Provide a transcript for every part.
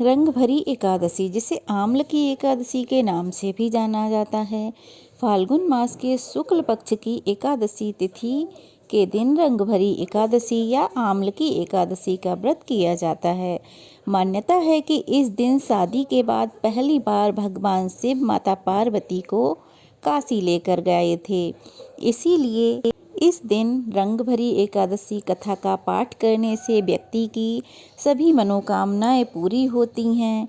रंग भरी एकादशी, जिसे आम्ल की एकादशी के नाम से भी जाना जाता है, फाल्गुन मास के शुक्ल पक्ष की एकादशी तिथि के दिन रंग भरी एकादशी या आम्ल की एकादशी का व्रत किया जाता है। मान्यता है कि इस दिन शादी के बाद पहली बार भगवान शिव माता पार्वती को काशी लेकर गए थे। इसीलिए इस दिन रंग भरी एकादशी कथा का पाठ करने से व्यक्ति की सभी मनोकामनाएं पूरी होती हैं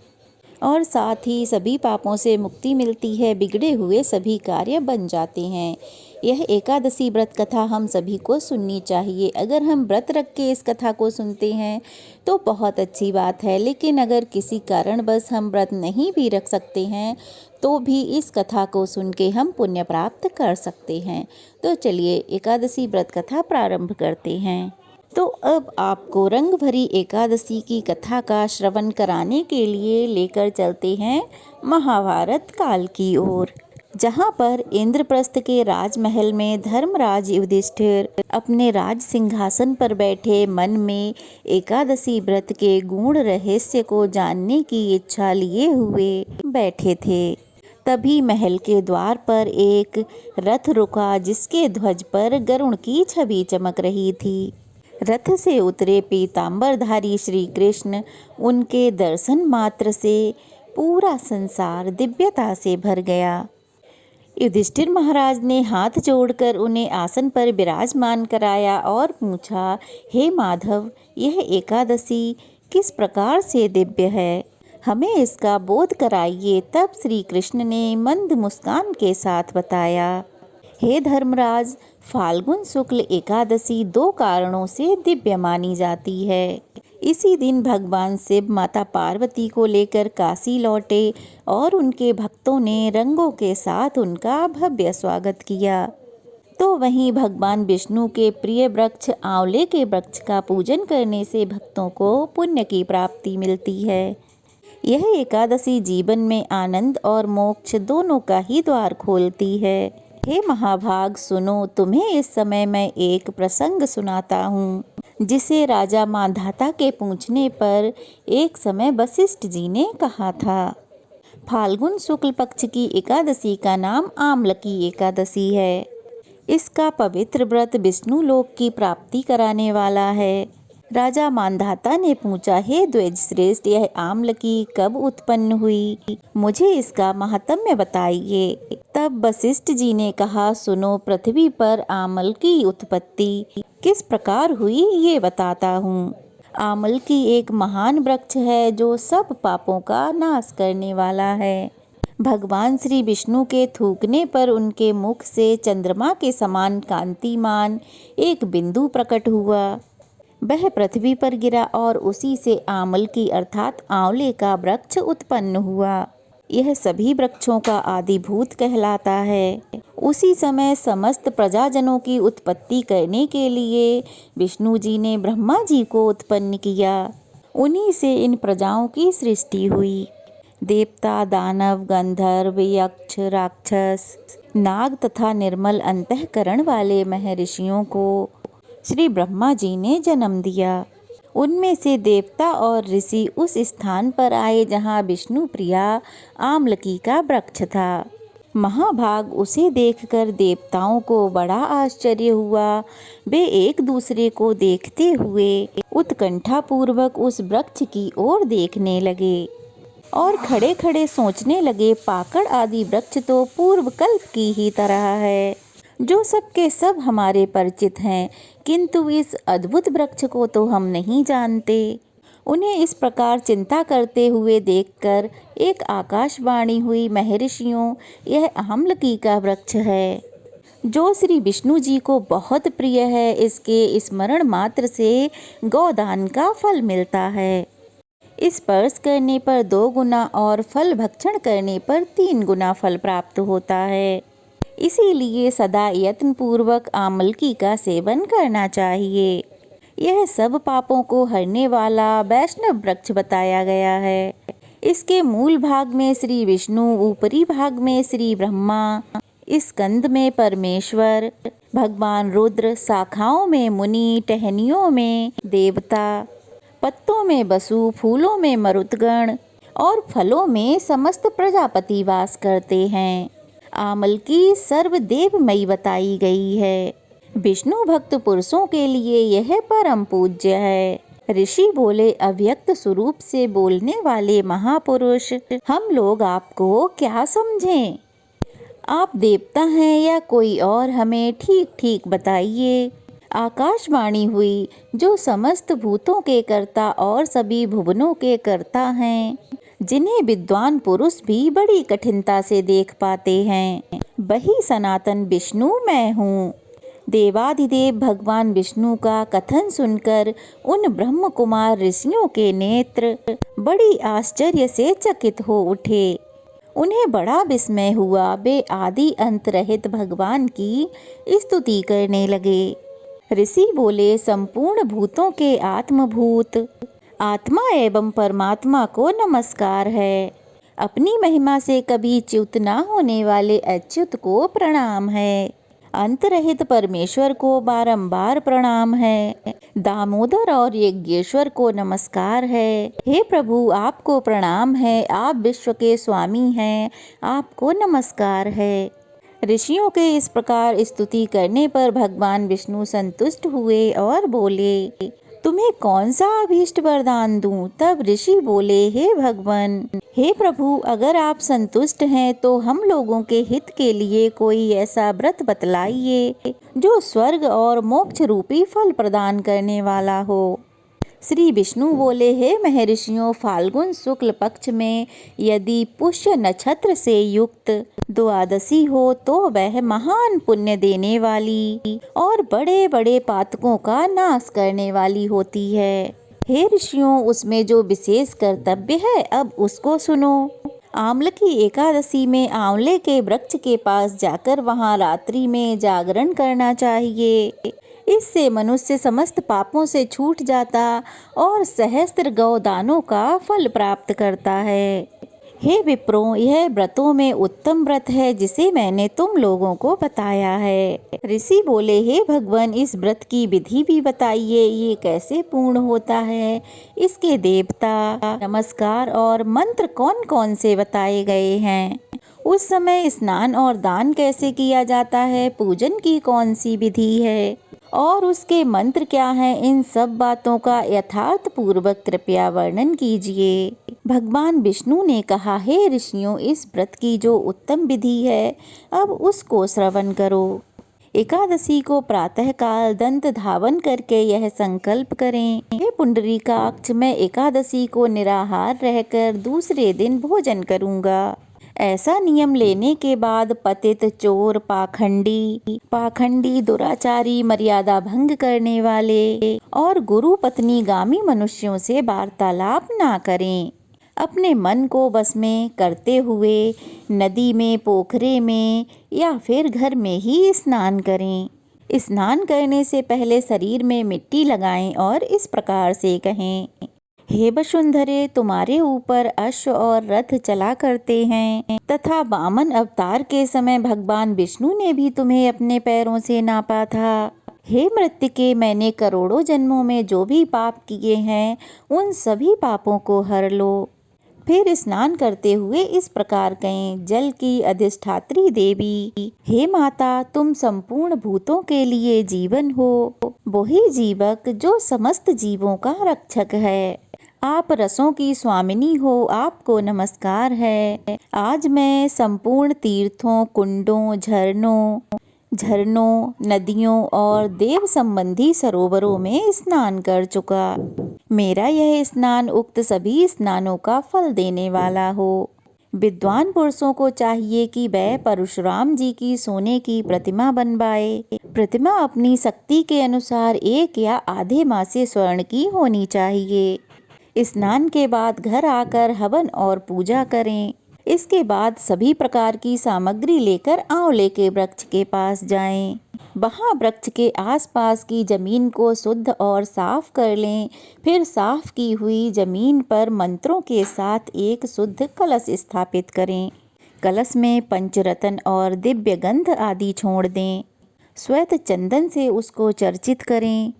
और साथ ही सभी पापों से मुक्ति मिलती है, बिगड़े हुए सभी कार्य बन जाते हैं। यह एकादशी व्रत कथा हम सभी को सुननी चाहिए। अगर हम व्रत रख के इस कथा को सुनते हैं तो बहुत अच्छी बात है, लेकिन अगर किसी कारणवश हम व्रत नहीं भी रख सकते हैं तो भी इस कथा को सुन के हम पुण्य प्राप्त कर सकते हैं। तो चलिए एकादशी व्रत कथा प्रारंभ करते हैं। तो अब आपको रंग भरी एकादशी की कथा का श्रवण कराने के लिए लेकर चलते हैं महाभारत काल की ओर, जहाँ पर इंद्रप्रस्थ के राजमहल में धर्मराज युधिष्ठिर अपने राज सिंहासन पर बैठे मन में एकादशी व्रत के गूढ़ रहस्य को जानने की इच्छा लिए हुए बैठे थे। तभी महल के द्वार पर एक रथ रुका, जिसके ध्वज पर गरुड़ की छवि चमक रही थी। रथ से उतरे पीतांबरधारी श्री कृष्ण, उनके दर्शन मात्र से पूरा संसार दिव्यता से भर गया। युधिष्ठिर महाराज ने हाथ जोड़कर उन्हें आसन पर विराजमान कराया और पूछा, हे माधव, यह एकादशी किस प्रकार से दिव्य है, हमें इसका बोध कराइए। तब श्री कृष्ण ने मंद मुस्कान के साथ बताया, हे धर्मराज, फाल्गुन शुक्ल एकादशी दो कारणों से दिव्य मानी जाती है। इसी दिन भगवान शिव माता पार्वती को लेकर काशी लौटे और उनके भक्तों ने रंगों के साथ उनका भव्य स्वागत किया। तो वहीं भगवान विष्णु के प्रिय वृक्ष आंवले के वृक्ष का पूजन करने से भक्तों को पुण्य की प्राप्ति मिलती है। यह एकादशी जीवन में आनंद और मोक्ष दोनों का ही द्वार खोलती है। हे महाभाग, सुनो, तुम्हें इस समय मैं एक प्रसंग सुनाता हूँ, जिसे राजा मांधाता के पूछने पर एक समय वशिष्ठ जी ने कहा था। फाल्गुन शुक्ल पक्ष की एकादशी का नाम आम्ल की एकादशी है। इसका पवित्र व्रत विष्णु लोक की प्राप्ति कराने वाला है। राजा मांधाता ने पूछा, हे द्विज श्रेष्ठ, यह आम्ल की कब उत्पन्न हुई, मुझे इसका महात्म्य बताइए। तब वशिष्ठ जी ने कहा, सुनो, पृथ्वी पर आम्ल की उत्पत्ति किस प्रकार हुई ये बताता हूँ। आम्ल की एक महान वृक्ष है जो सब पापों का नाश करने वाला है। भगवान श्री विष्णु के थूकने पर उनके मुख से चंद्रमा के समान कांतिमान एक बिंदु प्रकट हुआ। वह पृथ्वी पर गिरा और उसी से आम्ल की अर्थात आंवले का वृक्ष उत्पन्न हुआ। यह सभी वृक्षों का आदिभूत कहलाता है। उसी समय समस्त प्रजाजनों की उत्पत्ति करने के लिए विष्णु जी ने ब्रह्मा जी को उत्पन्न किया। उन्हीं से इन प्रजाओं की सृष्टि हुई। देवता, दानव, गंधर्व, यक्ष, राक्षस, नाग तथा निर्मल अंतःकरण वाले महर्षियों को श्री ब्रह्मा जी ने जन्म दिया। उनमें से देवता और ऋषि उस स्थान पर आए जहाँ विष्णु प्रिया आम्लकी का वृक्ष था। महाभाग, उसे देखकर देवताओं को बड़ा आश्चर्य हुआ। वे एक दूसरे को देखते हुए उत्कंठा पूर्वक उस वृक्ष की ओर देखने लगे और खड़े खड़े सोचने लगे, पाकड़ आदि वृक्ष तो पूर्व कल्प की ही तरह है, जो सबके सब हमारे परिचित हैं, किंतु इस अद्भुत वृक्ष को तो हम नहीं जानते। उन्हें इस प्रकार चिंता करते हुए देखकर एक आकाशवाणी हुई, महर्षियों, यह आम्लकी का वृक्ष है जो श्री विष्णु जी को बहुत प्रिय है। इसके स्मरण मात्र से गौदान का फल मिलता है। स्पर्श करने पर 2 गुना और फल भक्षण करने पर 3 गुना फल प्राप्त होता है। इसीलिए सदा यत्न पूर्वक आम्लकी का सेवन करना चाहिए। यह सब पापों को हरने वाला वैष्णव वृक्ष बताया गया है। इसके मूल भाग में श्री विष्णु, ऊपरी भाग में श्री ब्रह्मा, स्कंद में परमेश्वर, भगवान रुद्र, शाखाओं में मुनि, टहनियों में देवता, पत्तों में बसु, फूलों में मरुतगण और फलों में समस्त प्रजापति वास करते हैं। आमल की सर्वदेवमयी बताई गई है। विष्णु भक्त पुरुषों के लिए यह परम पूज्य है। ऋषि बोले, अव्यक्त स्वरूप से बोलने वाले महापुरुष, हम लोग आपको क्या समझें? आप देवता हैं या कोई और, हमें ठीक ठीक बताइए। आकाशवाणी हुई, जो समस्त भूतों के कर्ता और सभी भुवनों के कर्ता हैं, जिन्हें विद्वान पुरुष भी बड़ी कठिनता से देख पाते हैं, वही सनातन विष्णु मैं हूँ। देवाधिदेव भगवान विष्णु का कथन सुनकर उन ब्रह्म कुमार ऋषियों के नेत्र बड़ी आश्चर्य से चकित हो उठे। उन्हें बड़ा विस्मय हुआ। वे आदि अंत रहित भगवान की स्तुति करने लगे। ऋषि बोले, संपूर्ण भूतों के आत्मभूत आत्मा एवं परमात्मा को नमस्कार है। अपनी महिमा से कभी च्युत न होने वाले अच्युत को प्रणाम है। अंतरहित परमेश्वर को बारंबार प्रणाम है। दामोदर और यज्ञेश्वर को नमस्कार है। हे प्रभु, आपको प्रणाम है। आप विश्व के स्वामी हैं, आपको नमस्कार है। ऋषियों के इस प्रकार स्तुति करने पर भगवान विष्णु संतुष्ट हुए और बोले, तुम्हें कौन सा अभीष्ट वरदान दूं? तब ऋषि बोले, हे भगवान, हे प्रभु, अगर आप संतुष्ट हैं तो हम लोगों के हित के लिए कोई ऐसा व्रत बतलाइए जो स्वर्ग और मोक्ष रूपी फल प्रदान करने वाला हो। श्री विष्णु बोले, हे महर्षियों, फाल्गुन शुक्ल पक्ष में यदि पुष्य नक्षत्र से युक्त द्वादशी हो तो वह महान पुण्य देने वाली और बड़े बड़े पातकों का नाश करने वाली होती है। हे ऋषियों, उसमें जो विशेष कर्तव्य है, अब उसको सुनो। आम्ल की एकादशी में आंवले के वृक्ष के पास जाकर वहां रात्रि में जागरण करना चाहिए। इससे मनुष्य समस्त पापों से छूट जाता और सहस्त्र गौदानों का फल प्राप्त करता है। हे विप्रों, यह व्रतों में उत्तम व्रत है जिसे मैंने तुम लोगों को बताया है। ऋषि बोले, हे भगवान, इस व्रत की विधि भी बताइए। ये कैसे पूर्ण होता है? इसके देवता, नमस्कार और मंत्र कौन कौन से बताए गए हैं? उस समय स्नान और दान कैसे किया जाता है? पूजन की कौन सी विधि है और उसके मंत्र क्या हैं? इन सब बातों का यथार्थ पूर्वक कृपया वर्णन कीजिए। भगवान विष्णु ने कहा, हे ऋषियों, इस व्रत की जो उत्तम विधि है, अब उसको श्रवण करो। एकादशी को प्रातः काल दंत धावन करके यह संकल्प करें, हे पुंडरीकाक्ष, मैं एकादशी को निराहार रहकर दूसरे दिन भोजन करूंगा। ऐसा नियम लेने के बाद पतित, चोर, पाखंडी, दुराचारी, मर्यादा भंग करने वाले और गुरु पत्नी गामी मनुष्यों से वार्तालाप ना करें। अपने मन को बस में करते हुए नदी में, पोखरे में या फिर घर में ही स्नान करें। स्नान करने से पहले शरीर में मिट्टी लगाएं और इस प्रकार से कहें, हे वसुंधरे, तुम्हारे ऊपर अश्व और रथ चला करते हैं तथा वामन अवतार के समय भगवान विष्णु ने भी तुम्हें अपने पैरों से नापा था। हे मृत्तिके, मैंने करोड़ों जन्मों में जो भी पाप किए हैं उन सभी पापों को हर लो। फिर स्नान करते हुए इस प्रकार कहें, जल की अधिष्ठात्री देवी, हे माता, तुम संपूर्ण भूतों के लिए जीवन हो, वही जीवक जो समस्त जीवों का रक्षक है। आप रसों की स्वामिनी हो, आपको नमस्कार है। आज मैं संपूर्ण तीर्थों, कुंडों, झरनों, नदियों और देव संबंधी सरोवरों में स्नान कर चुका। मेरा यह स्नान उक्त सभी स्नानों का फल देने वाला हो। विद्वान पुरुषों को चाहिए कि वह परशुराम जी की सोने की प्रतिमा बनवाए। प्रतिमा अपनी शक्ति के अनुसार 1 या आधे माह से स्वर्ण की होनी चाहिए। स्नान के बाद घर आकर हवन और पूजा करें। इसके बाद सभी प्रकार की सामग्री लेकर आंवले के वृक्ष के पास जाएं। वहां वृक्ष के आसपास की जमीन को शुद्ध और साफ कर लें। फिर साफ की हुई जमीन पर मंत्रों के साथ एक शुद्ध कलश स्थापित करें। कलश में पंचरत्न और दिव्य गंध आदि छोड़ दें। श्वेत चंदन से उसको चर्चित करें,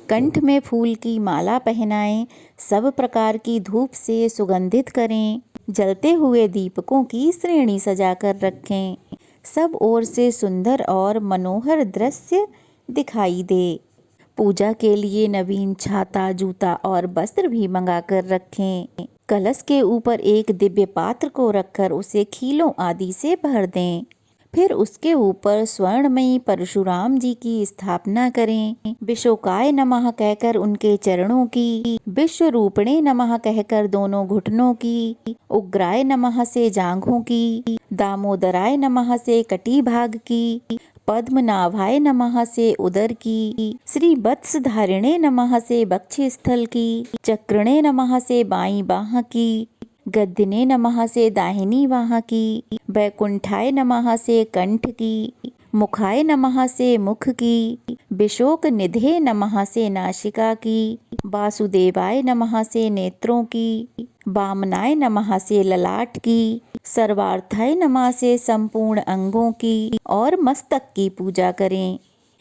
कंठ में फूल की माला पहनाएं, सब प्रकार की धूप से सुगंधित करें, जलते हुए दीपकों की श्रेणी सजाकर रखें, सब ओर से सुंदर और मनोहर दृश्य दिखाई दे। पूजा के लिए नवीन छाता, जूता और वस्त्र भी मंगाकर रखें। कलश के ऊपर एक दिव्य पात्र को रखकर उसे खीलों आदि से भर दें। फिर उसके ऊपर स्वर्णमयी परशुराम जी की स्थापना करें। विशोकाय नमः कहकर उनके चरणों की, विश्वरूपणे नमः कहकर दोनों घुटनों की, उग्राय नमः से जांघों की, दामोदराय नमः से कटी भाग की, पद्मनाभाय नमः से उदर की, श्री वत्सधारिणे नमः से वक्षस्थल की, चक्रणे नमः से बाईं बाह की, गद्दिने नमः से दाहिनी बाह की, वैकुंठाय नमः से कंठ की, मुखाय नमः से मुख की, विशोक निधे नमः से नासिका की, वासुदेवाय नमः से नेत्रों की, वामनाय नमः से ललाट की, सर्वार्थाय नमः से संपूर्ण अंगों की और मस्तक की पूजा करें।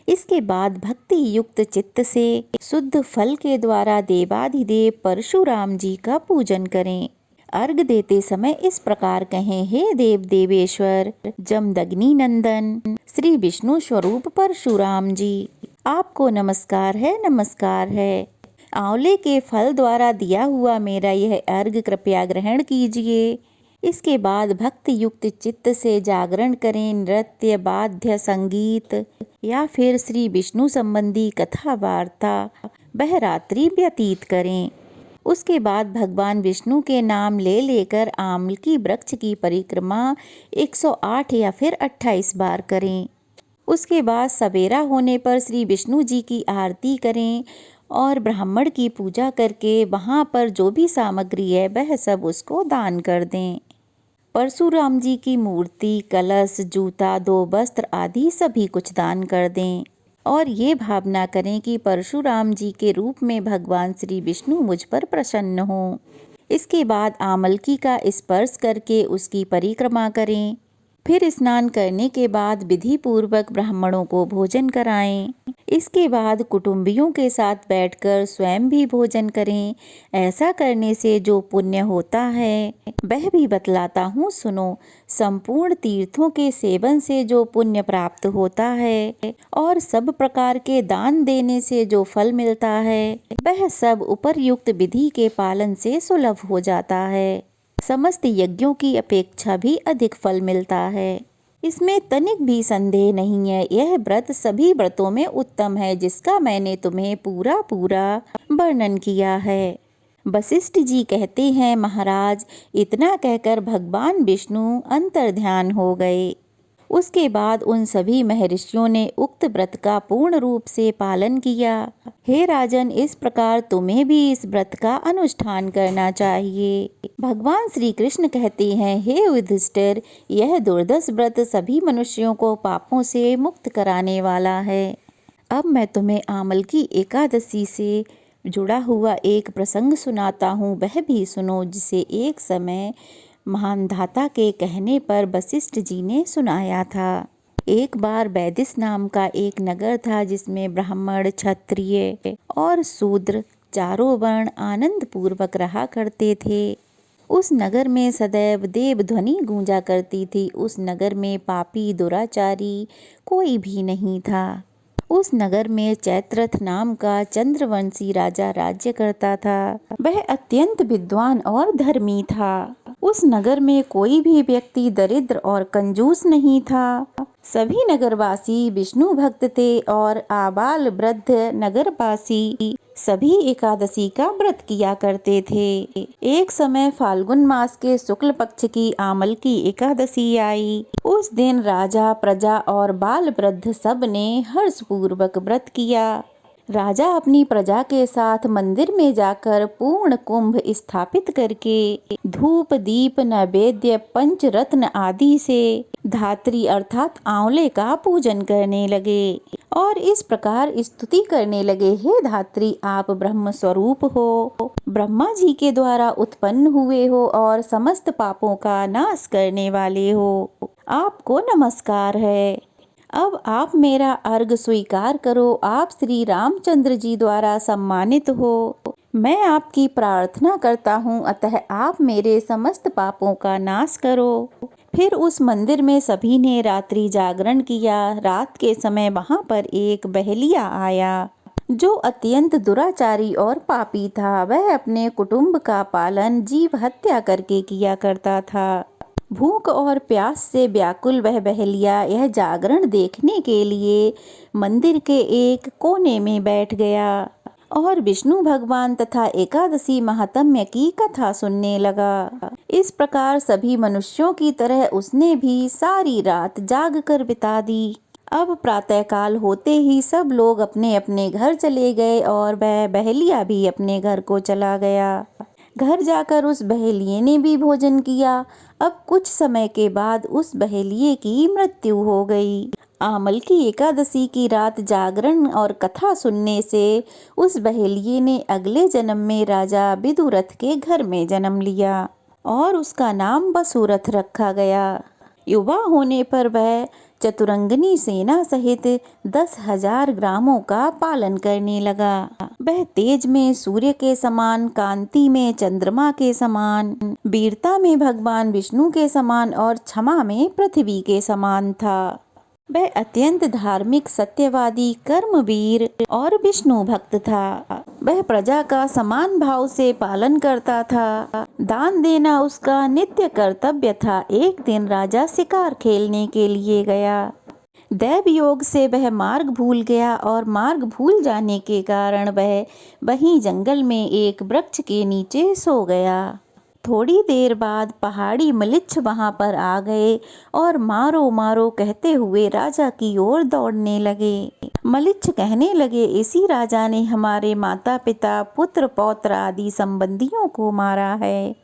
इसके बाद भक्ति युक्त चित्त से शुद्ध फल के द्वारा देवाधिदेव परशुराम जी का पूजन करें। अर्घ देते समय इस प्रकार कहें, हे देव देवेश्वर जमदग्नि नंदन श्री विष्णु स्वरूप परशुराम जी, आपको नमस्कार है, नमस्कार है। आंवले के फल द्वारा दिया हुआ मेरा यह अर्घ कृपया ग्रहण कीजिए। इसके बाद भक्ति युक्त चित्त से जागरण करें, नृत्य, वाद्य, संगीत या फिर श्री विष्णु संबंधी कथा वार्ता वह रात्रि व्यतीत करें। उसके बाद भगवान विष्णु के नाम ले लेकर आमलकी वृक्ष की परिक्रमा 108 या फिर 28 बार करें। उसके बाद सवेरा होने पर श्री विष्णु जी की आरती करें और ब्राह्मण की पूजा करके वहाँ पर जो भी सामग्री है वह सब उसको दान कर दें। परशुराम जी की मूर्ति, कलश, जूता, 2 वस्त्र आदि सभी कुछ दान कर दें और ये भावना करें कि परशुराम जी के रूप में भगवान श्री विष्णु मुझ पर प्रसन्न हों। इसके बाद आमलकी का स्पर्श करके उसकी परिक्रमा करें। फिर स्नान करने के बाद विधि पूर्वक ब्राह्मणों को भोजन कराएं। इसके बाद कुटुंबियों के साथ बैठकर स्वयं भी भोजन करें। ऐसा करने से जो पुण्य होता है वह भी बतलाता हूँ, सुनो। संपूर्ण तीर्थों के सेवन से जो पुण्य प्राप्त होता है और सब प्रकार के दान देने से जो फल मिलता है वह सब उपर्युक्त विधि के पालन से सुलभ हो जाता है। समस्त यज्ञों की अपेक्षा भी अधिक फल मिलता है, इसमें तनिक भी संदेह नहीं है। यह व्रत सभी व्रतों में उत्तम है, जिसका मैंने तुम्हें पूरा वर्णन किया है। वशिष्ठ जी कहते हैं, महाराज, इतना कहकर भगवान विष्णु अंतर्ध्यान हो गए। उसके बाद उन सभी महर्षियों ने उक्त व्रत का पूर्ण रूप से पालन किया। हे राजन, इस प्रकार तुम्हें भी इस व्रत का अनुष्ठान करना चाहिए। भगवान श्री कृष्ण कहते हैं, हे युधिष्ठिर, यह दुर्दश व्रत सभी मनुष्यों को पापों से मुक्त कराने वाला है। अब मैं तुम्हें आमलकी एकादशी से जुड़ा हुआ एक प्रसंग सुनाता हूँ, वह भी सुनो, जिसे एक समय महानधाता के कहने पर वशिष्ठ जी ने सुनाया था। एक बार वैदिश नाम का एक नगर था, जिसमें ब्राह्मण, क्षत्रिय और शूद्र चारों वर्ण आनंद पूर्वक रहा करते थे। उस नगर में सदैव देव ध्वनि गूंजा करती थी। उस नगर में पापी, दुराचारी कोई भी नहीं था। उस नगर में चैत्रथ नाम का चंद्रवंशी राजा राज्य करता था। वह अत्यंत विद्वान और धर्मी था। उस नगर में कोई भी व्यक्ति दरिद्र और कंजूस नहीं था। सभी नगरवासी विष्णु भक्त थे और आबाल वृद्ध नगरवासी सभी एकादशी का व्रत किया करते थे। एक समय फाल्गुन मास के शुक्ल पक्ष की आमलकी एकादशी आई। उस दिन राजा, प्रजा और बाल वृद्ध सब ने हर्षपूर्वक व्रत किया। राजा अपनी प्रजा के साथ मंदिर में जाकर पूर्ण कुंभ स्थापित करके धूप, दीप, नैवेद्य, पंचरत्न आदि से धात्री अर्थात आंवले का पूजन करने लगे और इस प्रकार स्तुति करने लगे, हे धात्री, आप ब्रह्म स्वरूप हो, ब्रह्मा जी के द्वारा उत्पन्न हुए हो और समस्त पापों का नाश करने वाले हो। आपको नमस्कार है। अब आप मेरा अर्घ स्वीकार करो, आप श्री रामचंद्र जी द्वारा सम्मानित हो। मैं आपकी प्रार्थना करता हूँ, अतः आप मेरे समस्त पापों का नाश करो। फिर उस मंदिर में सभी ने रात्रि जागरण किया। रात के समय वहाँ पर एक बहेलिया आया जो अत्यंत दुराचारी और पापी था। वह अपने कुटुंब का पालन जीव हत्या करके किया करता था। भूख और प्यास से व्याकुल वह बहेलिया यह जागरण देखने के लिए मंदिर के एक कोने में बैठ गया और विष्णु भगवान तथा एकादशी महात्म्य की कथा सुनने लगा। इस प्रकार सभी मनुष्यों की तरह उसने भी सारी रात जाग कर बिता दी। अब प्रातःकाल होते ही सब लोग अपने अपने घर चले गए और वह बहेलिया भी अपने घर को चला गया। घर जाकर उस बहेलिये ने भी भोजन किया। अब कुछ समय के बाद उस बहेलिये की मृत्यु हो गई। आमल की एकादशी की रात जागरण और कथा सुनने से उस बहेलिये ने अगले जन्म में राजा विदुरथ के घर में जन्म लिया और उसका नाम वसुरथ रखा गया। युवा होने पर वह चतुरंगनी सेना सहित 10,000 ग्रामों का पालन करने लगा। वह तेज में सूर्य के समान, कांति में चंद्रमा के समान, वीरता में भगवान विष्णु के समान और क्षमा में पृथ्वी के समान था। वह अत्यंत धार्मिक, सत्यवादी, कर्मवीर और विष्णु भक्त था। वह प्रजा का समान भाव से पालन करता था। दान देना उसका नित्य कर्तव्य था। एक दिन राजा शिकार खेलने के लिए गया। दैव योग से वह मार्ग भूल गया और मार्ग भूल जाने के कारण वह वहीं जंगल में एक वृक्ष के नीचे सो गया। थोड़ी देर बाद पहाड़ी मलिच्छ वहां पर आ गए और मारो मारो कहते हुए राजा की ओर दौड़ने लगे। मलिच्छ कहने लगे, इसी राजा ने हमारे माता पिता, पुत्र पौत्र आदि संबंधियों को मारा है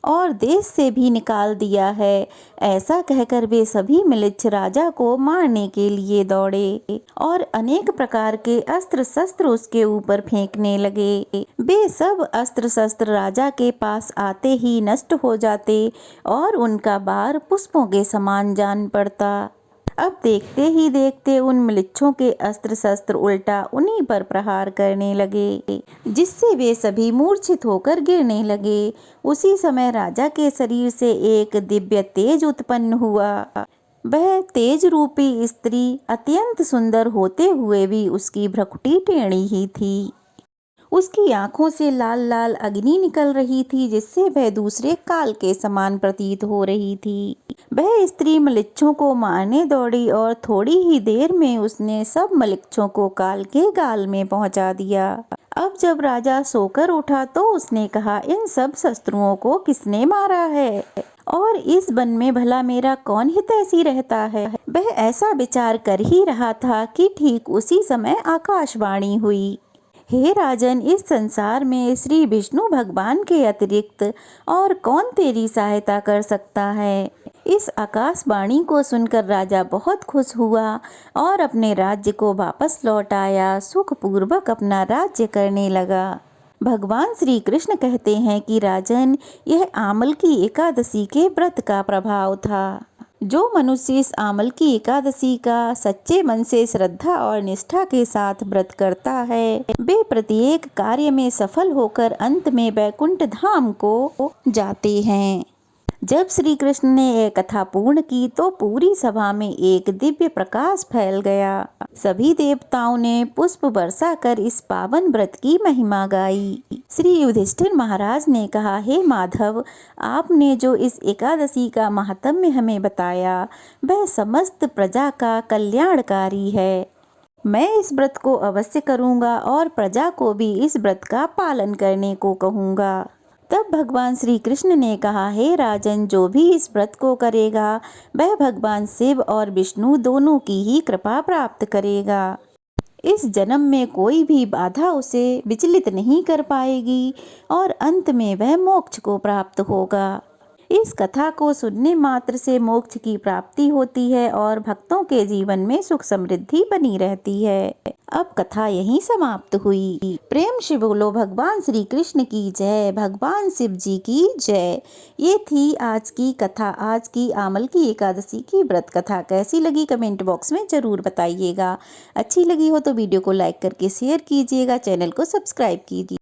और देश से भी निकाल दिया है। ऐसा कहकर वे सभी मलिच्छ राजा को मारने के लिए दौड़े और अनेक प्रकार के अस्त्र शस्त्र उसके ऊपर फेंकने लगे। वे सब अस्त्र शस्त्र राजा के पास आते ही नष्ट हो जाते और उनका बार पुष्पों के समान जान पड़ता। अब देखते ही देखते उन मलिच्छों के अस्त्र शस्त्र उल्टा उन्हीं पर प्रहार करने लगे, जिससे वे सभी मूर्छित होकर गिरने लगे। उसी समय राजा के शरीर से एक दिव्य तेज उत्पन्न हुआ। वह तेज रूपी स्त्री अत्यंत सुंदर होते हुए भी उसकी भ्रुकुटी टेढ़ी ही थी। उसकी आंखों से लाल लाल अग्नि निकल रही थी, जिससे वह दूसरे काल के समान प्रतीत हो रही थी। वह स्त्री मलिच्छों को मारने दौड़ी और थोड़ी ही देर में उसने सब मलिच्छों को काल के गाल में पहुंचा दिया। अब जब राजा सोकर उठा तो उसने कहा, इन सब शत्रुओं को किसने मारा है और इस वन में भला मेरा कौन हितैषी रहता है। वह ऐसा विचार कर ही रहा था कि ठीक उसी समय आकाशवाणी हुई, हे राजन, इस संसार में श्री विष्णु भगवान के अतिरिक्त और कौन तेरी सहायता कर सकता है। इस आकाशवाणी को सुनकर राजा बहुत खुश हुआ और अपने राज्य को वापस लौट आया। सुखपूर्वक अपना राज्य करने लगा। भगवान श्री कृष्ण कहते हैं कि राजन, यह आमल की एकादशी के व्रत का प्रभाव था। जो मनुष्य इस आमल की एकादशी का सच्चे मन से श्रद्धा और निष्ठा के साथ व्रत करता है, वे प्रत्येक कार्य में सफल होकर अंत में वैकुंठ धाम को जाते हैं। जब श्री कृष्ण ने यह कथा पूर्ण की तो पूरी सभा में एक दिव्य प्रकाश फैल गया। सभी देवताओं ने पुष्प वर्षा कर इस पावन व्रत की महिमा गाई। श्री युधिष्ठिर महाराज ने कहा, हे माधव, आपने जो इस एकादशी का महात्म्य हमें बताया वह समस्त प्रजा का कल्याणकारी है। मैं इस व्रत को अवश्य करूँगा और प्रजा को भी इस व्रत का पालन करने को कहूँगा। तब भगवान श्री कृष्ण ने कहा, हे राजन, जो भी इस व्रत को करेगा वह भगवान शिव और विष्णु दोनों की ही कृपा प्राप्त करेगा। इस जन्म में कोई भी बाधा उसे विचलित नहीं कर पाएगी और अंत में वह मोक्ष को प्राप्त होगा। इस कथा को सुनने मात्र से मोक्ष की प्राप्ति होती है और भक्तों के जीवन में सुख समृद्धि बनी रहती है। अब कथा यहीं समाप्त हुई। प्रेम से बोलो भगवान श्री कृष्ण की जय, भगवान शिव जी की जय। ये थी आज की कथा, आज की आमल की एकादशी की व्रत कथा। कैसी लगी कमेंट बॉक्स में जरूर बताइएगा। अच्छी लगी हो तो वीडियो को लाइक करके शेयर कीजिएगा, चैनल को सब्सक्राइब कीजिए।